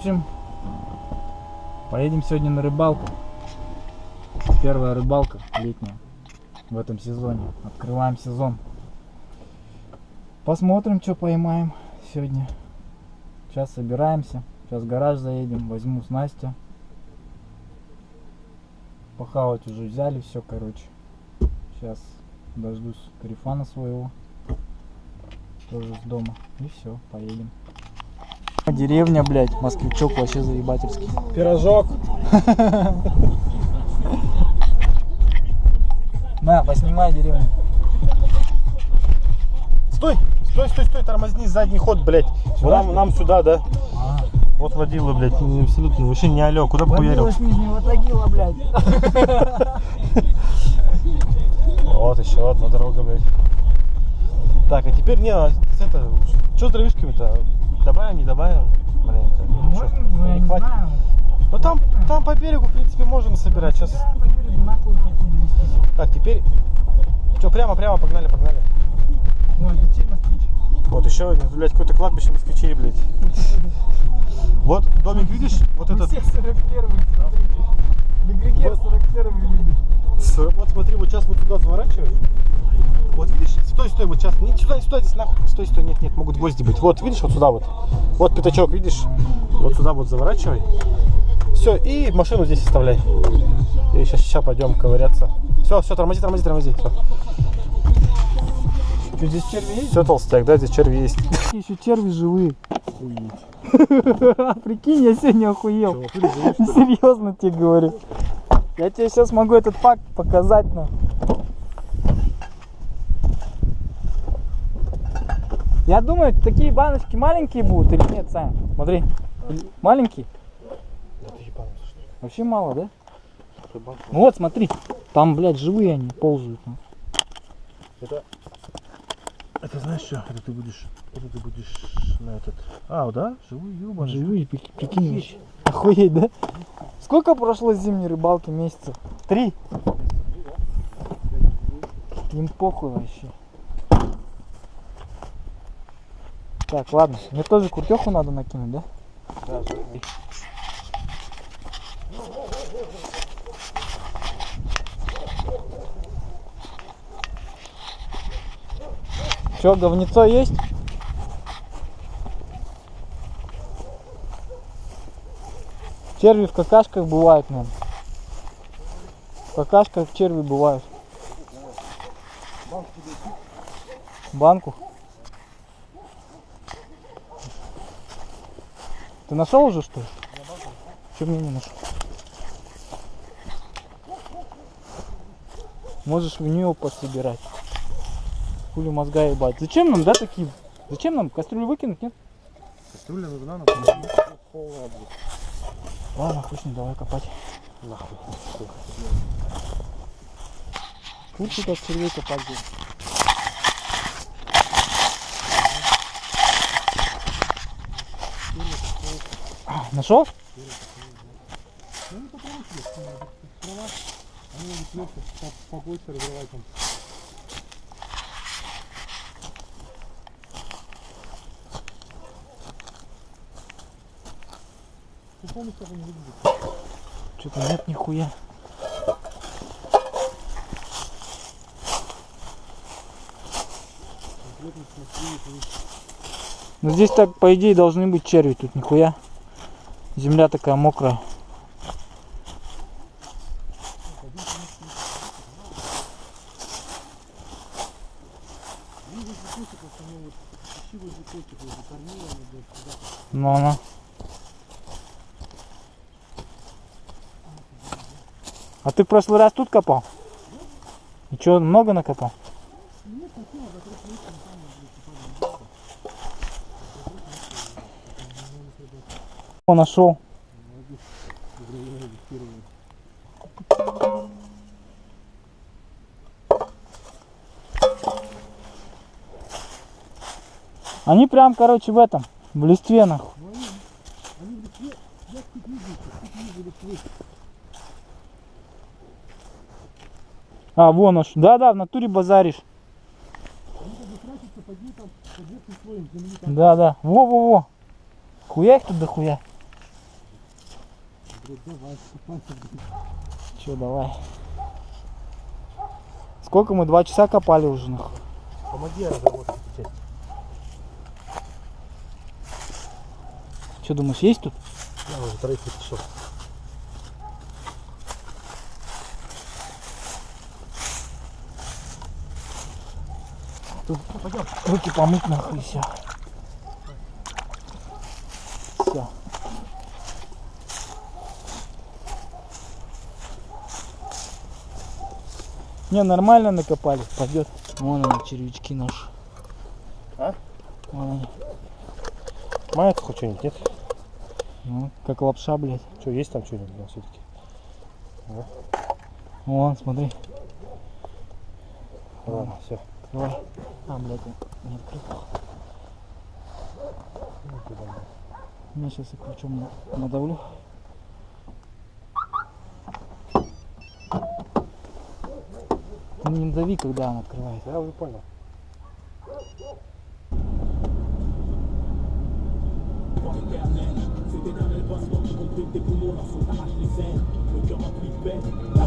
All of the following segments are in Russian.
общем, поедем сегодня на рыбалку. Первая рыбалка летняя в этом сезоне. Открываем сезон. Посмотрим, что поймаем сегодня. Сейчас собираемся. Сейчас в гараж заедем. Возьму снасти. Похавать уже взяли. Все, короче. Сейчас дождусь Карифана своего. Тоже с дома. И все, поедем. Деревня, блядь, москвичок вообще заебательский. Пирожок. На, поснимай деревню. Стой, тормозни задний ход, блядь. Нам сюда, да? Вот водила, блядь, абсолютно, вообще не алё, куда бы хуярил? Водила с Нижнего Тагила, блядь. Вот еще одна дорога, блядь. Так, а теперь не, это, что с дровишками-то? Добавим, не добавим? Маленько. Можно? Ну, я не знаю. Ну там по берегу, в принципе, можно собирать сейчас. Так, теперь, что, прямо, погнали. Ой, детей москвич. Вот еще, блядь, какое-то кладбище москвичей, блядь. Вот домик, видишь? Вот Мы этот. все 41-й, смотри. Дегрегер 41-й любит. Вот смотри, вот сейчас вот туда заворачивай. Вот видишь? Стой, вот сейчас. Не сюда, здесь нахуй. Стой, нет, могут гвозди быть. Вот, видишь, вот сюда вот. Вот пятачок, видишь? Вот сюда вот заворачивай. Все, и машину здесь оставляй. И сейчас пойдем ковыряться. Все, тормози. Все. Что, здесь черви есть? Все, толстяк, да, здесь черви есть. Еще черви живые. Прикинь, я сегодня охуел. Серьезно тебе говорю. Я тебе сейчас могу этот факт показать. Я думаю, такие баночки маленькие будут или нет, Сань? Смотри. Маленькие? Вообще мало, да? Ну вот, смотри. Там, блядь, живые они ползают. Это знаешь что? Это ты будешь на этот. А, да? Живые, ебаные. Живые, прикинь вообще. Охуеть, да? Сколько прошло зимней рыбалки месяцев? 3? Им похуй вообще. Так, ладно. Мне тоже куртеху надо накинуть, да? Да, Че, говнецо есть? Черви в какашках бывают, наверное. В какашках черви бывают. Банку? Ты нашел уже, что ли? Че мне не нашел? Можешь в нее пособирать. Хули мозга ебать. Зачем нам, да, такие? Зачем нам кастрюлю выкинуть, нет? Кастрюля нужна, но полная будет. Ладно, хуй с ним, давай копать. Нахуй. Тут от червей копать будет. Нашел? Побольше разрывать там. Что-то нет нихуя. Ну здесь так, по идее, должны быть черви, тут нихуя. Земля такая мокрая. Ну. А ты в прошлый раз тут копал? И что, много накопал? О, нашел. Они прям, короче, в этом, в листве, нахуй. А, вон аж. Да, в натуре базаришь. Да. Во. Хуя их тут дохуя. Че, давай. Сколько мы? 2 часа копали уже, нахуй. Помоги разработать эту часть. Че думаешь, есть тут? Я уже троих пришел. Тут руки помыть нахуй и все. Все. Не, нормально накопали, пойдет. Вон они, червячки наши. А? Вон они. Мается хоть что-нибудь, нет? Ну, как лапша, блядь. Что, есть там что-нибудь, да, все-таки? Да. Вон, смотри. Ладно, все. Давай. А, блядь, не открыл. Я сейчас их ключом надавлю. Ты не дави, когда она открывается. Я уже понял.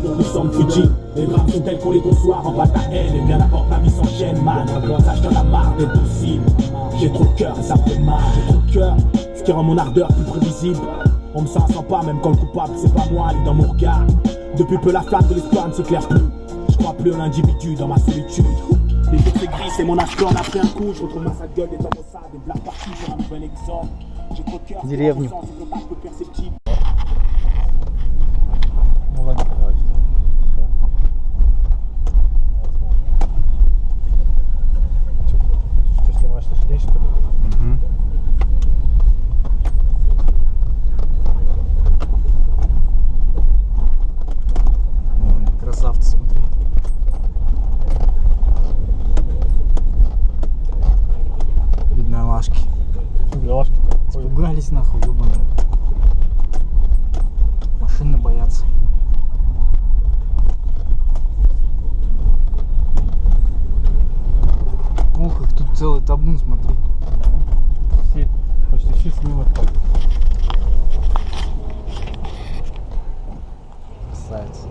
Nous sommes Fidji, les drames sont tels qu'on les conçoit en bas de la haine, et bien n'importe la vie s'enchaîne, man. Sache que la marre d'être possible. J'ai trop de cœur et ça fait mal, j'ai trop de cœur, ce qui rend mon ardeur plus prévisible. On me sent pas même quand le coupable c'est pas moi, il est dans mon regard. Depuis peu la flamme de l'espoir ne s'éclaire plus. Je crois plus en l'individu dans ma solitude. Les jours c'est gris, c'est mon âge qu'on a pris un coup. Je retrouve ma sale gueule des hommes au sable, des blagues partout pour un nouvel exode. J'ai trop de cœur, Деревню. c'est pas peu perceptible. Ну ладно, давай. Что снимаешь лошадей, что ли? Красавцы, смотри. Беднолашки. Белашки-то ходят. Испугались нахуй, ёбаные. Машины боятся. Ух, их тут целый табун, смотри. Все, почти счастливы. Красавец.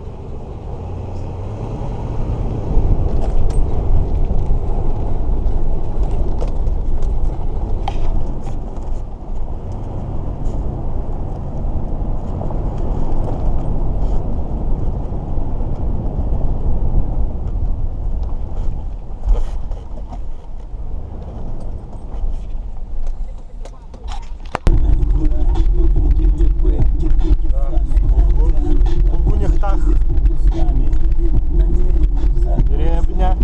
Бугунехтах. Деревня.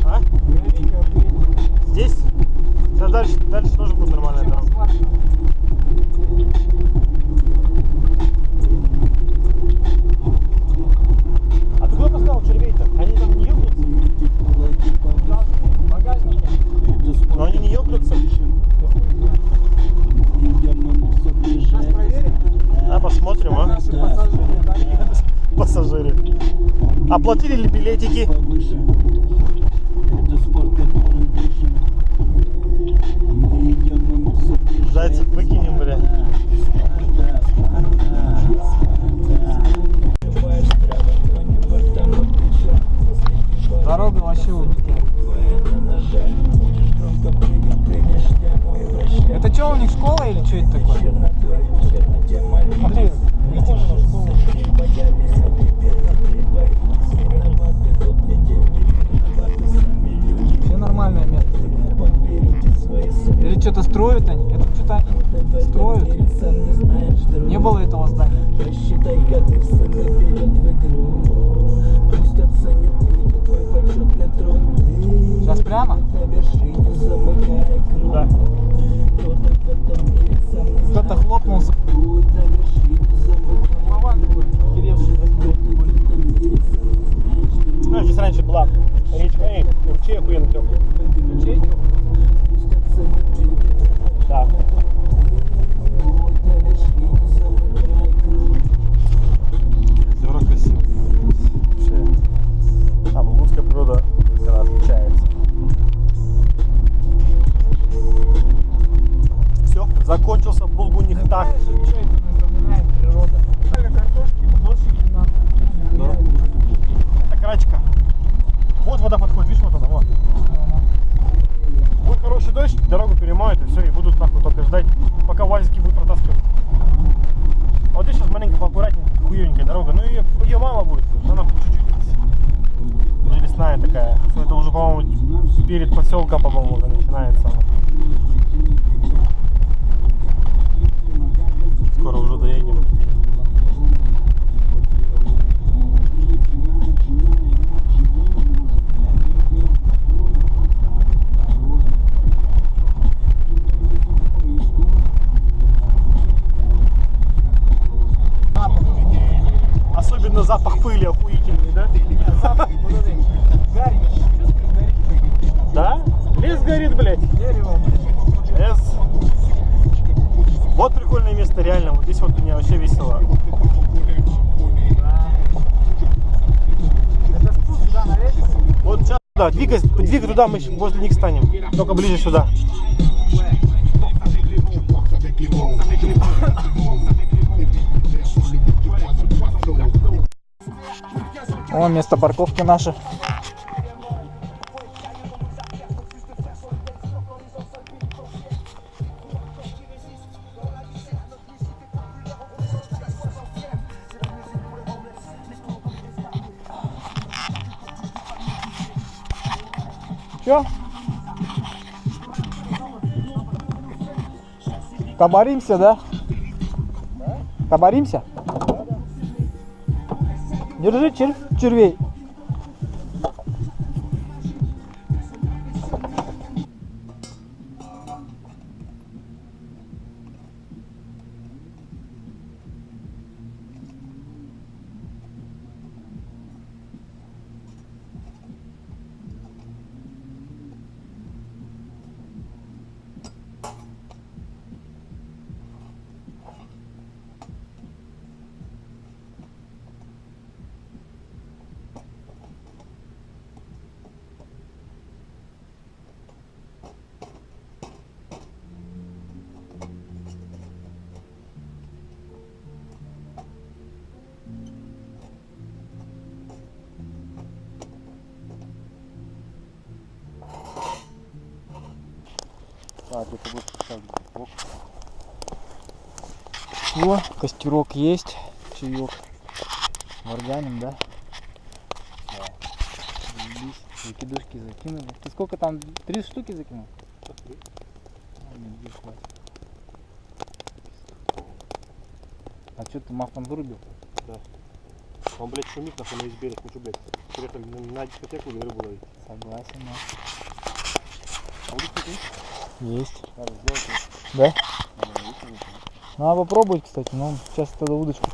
А? Здесь? Да, дальше тоже будет нормальная дорога. А ты куда поставил червей-то? Они там не ёбнутся? Но они не ёбнутся? А посмотрим, а? Пассажиры. Оплатили ли билетики? Зайцев выкинем, бля. Дорога вообще убитая. Это что, у них школа или что это такое? Смотри, похоже на школу. Все нормальное место. Или что-то строят они? Это что-то они строят? Не было этого здания. Сейчас прямо? Да. Кто-то хлопнулся. А, здесь раньше была речка, ручей охуенно теплый. Ручей? Да. Озера красиво. Вообще. А, Булгунская природа отличается. Закончился булгунихтак. Знаешь, что это напоминает природа? Картошки, дождики, нахуй. Это крачка. Вот вода подходит, видишь, вот она, вот. Будет хороший дождь, дорогу перемоют и все, и будут нахуй только ждать, пока УАЗики будут протаскивать. А вот здесь сейчас маленько поаккуратнее, хуевенькая дорога, ну ее мало будет, она чуть-чуть уже лесная такая. Это уже, по-моему, перед поселка, по-моему, уже начинается она. Скоро уже доедем. Особенно запах пыли охуительный, да? Запах, вот это, гарь, чувствуешь, горит? Да? Лес горит, блядь. Дерево, блядь. Лес. Вот прикольное место, реально. Вот здесь вот мне вообще весело. Да. Это спуск туда на лестницу? Вот сейчас, да, двигай туда, мы возле них станем. Только ближе сюда. О, место парковки наше. Чё? Кабаримся, да? Кабаримся? Держи червей. О, костерок есть, чаек. Варганим, да? Да. Выкидушки закинули. Ты сколько там? 3 штуки закинул? А что ты мафон вырубил? Да. Он, блядь, шумит, нахуй, на весь берег. Ну что, блядь, приехали на дискотеку и рыбу ловить. Согласен, да. А удочка есть? Есть. Надо сделать. Да? Надо выяснить. Надо попробовать, кстати, но сейчас тогда удочку.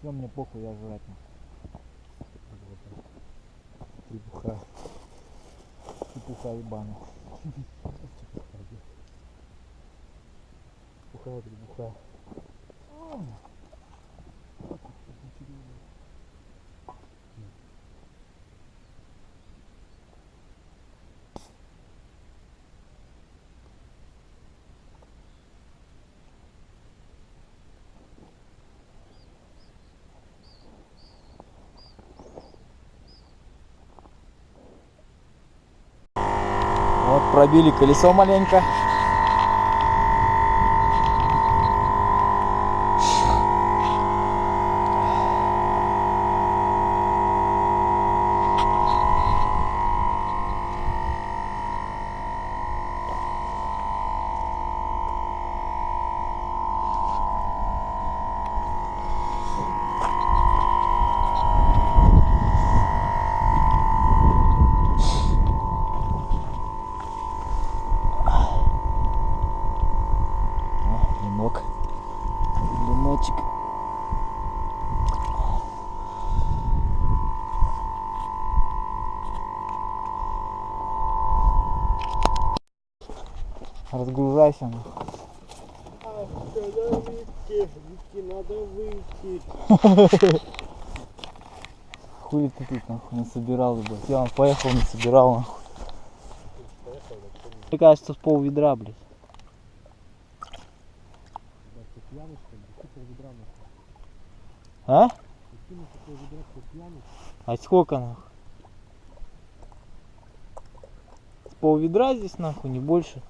Все, мне похуй, я жрать. Требуха. Чепуха ебаная. Требуха, требуха. Вот пробили колесо маленько. Лимочек. Разгружайся. Когда выйти, надо выйти. Хули ты тут нахуй не собирал, блядь. Я он поехал, не собирал нахуй. Мне кажется, с пол ведра, блядь. А? А сколько нахуй? С пол ведра здесь нахуй, не больше.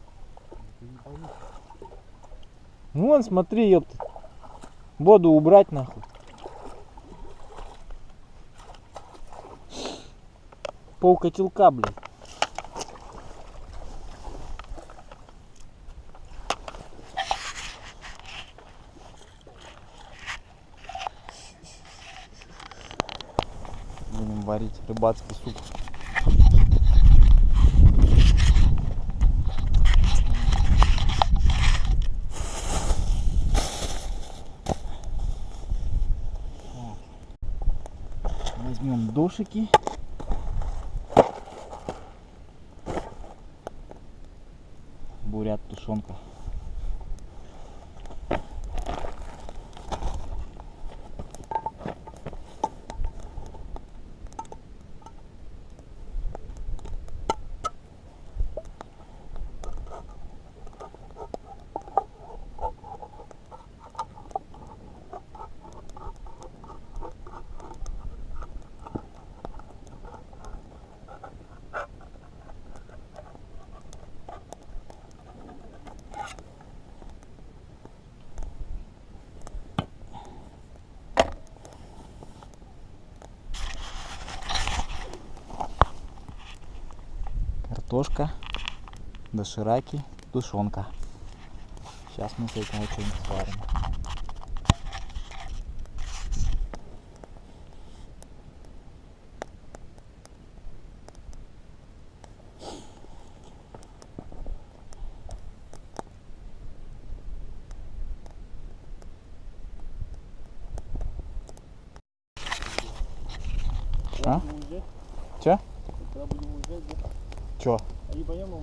Ну вон, смотри, ёпта. Воду убрать нахуй. Пол котелка, блядь. Будем варить рыбацкий суп. Возьмем дошики. Бурят, тушенка. Картошка, дошираки, тушенка. Сейчас мы с этим что-нибудь сварим. А? Че? Когда будем уезжать, да? Че? А не поем его?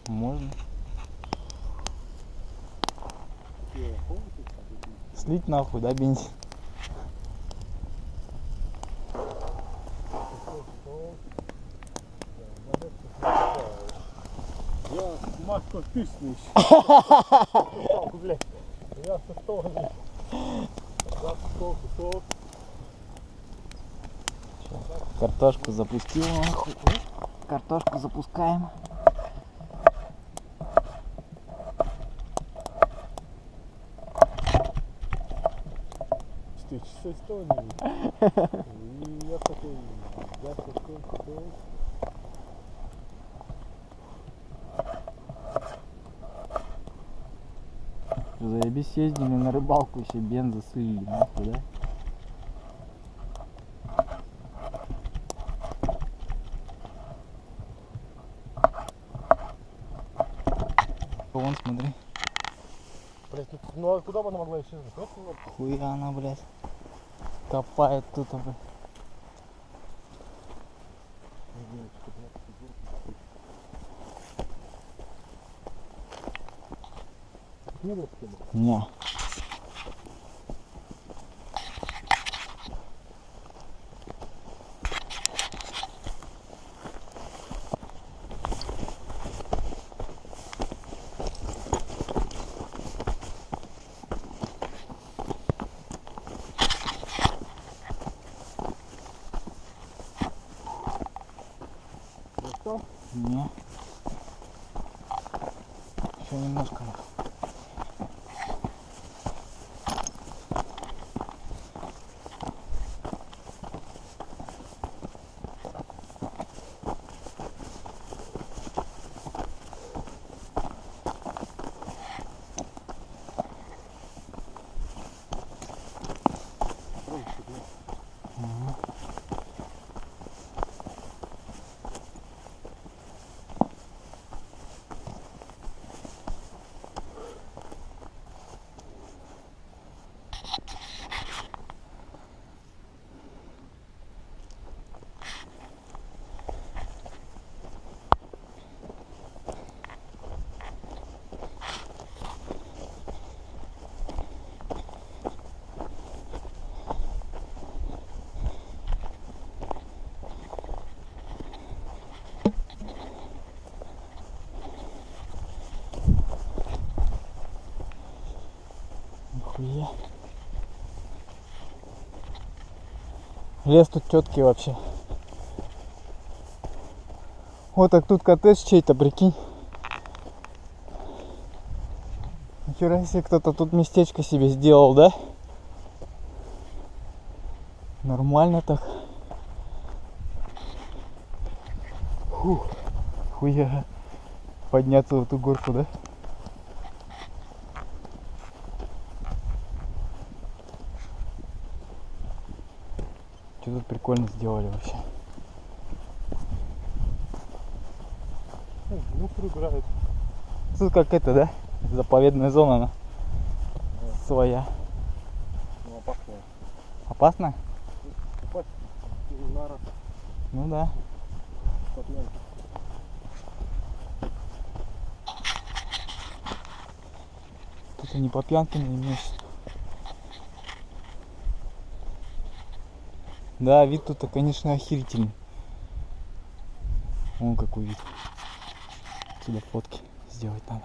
Можно. Слить нахуй, да, бензин? Я Машко писнешь. Блядь. Я со стороны. Кусок. Картошку запустил нахуй. Картошку запускаем. Ты часов стороны. И я такой, Заебись, ездили на рыбалку, еще бенза слили, нахуй, да? Вон, смотри. Блять, ну а куда бы она могла исчезнуть? Хуя она, блядь, копает тут, блядь. Не. устал? Не. Еще немножко. Нихуя. Лес тут четкий вообще. Вот так тут коттедж чей-то, прикинь. Нихера себе, кто-то тут местечко себе сделал, да? Нормально так. Фух. Хуя. Подняться в эту горку, да? Что тут прикольно сделали вообще. Мусор убирают. Тут как это, да? Заповедная зона, она своя. Ну, опасная. Опасно? Упасть на раз. Ну да. Тут и не по пьянке не имеешь. Да, вид тут, конечно, охерительный. Вон какой вид. Отсюда фотки сделать надо.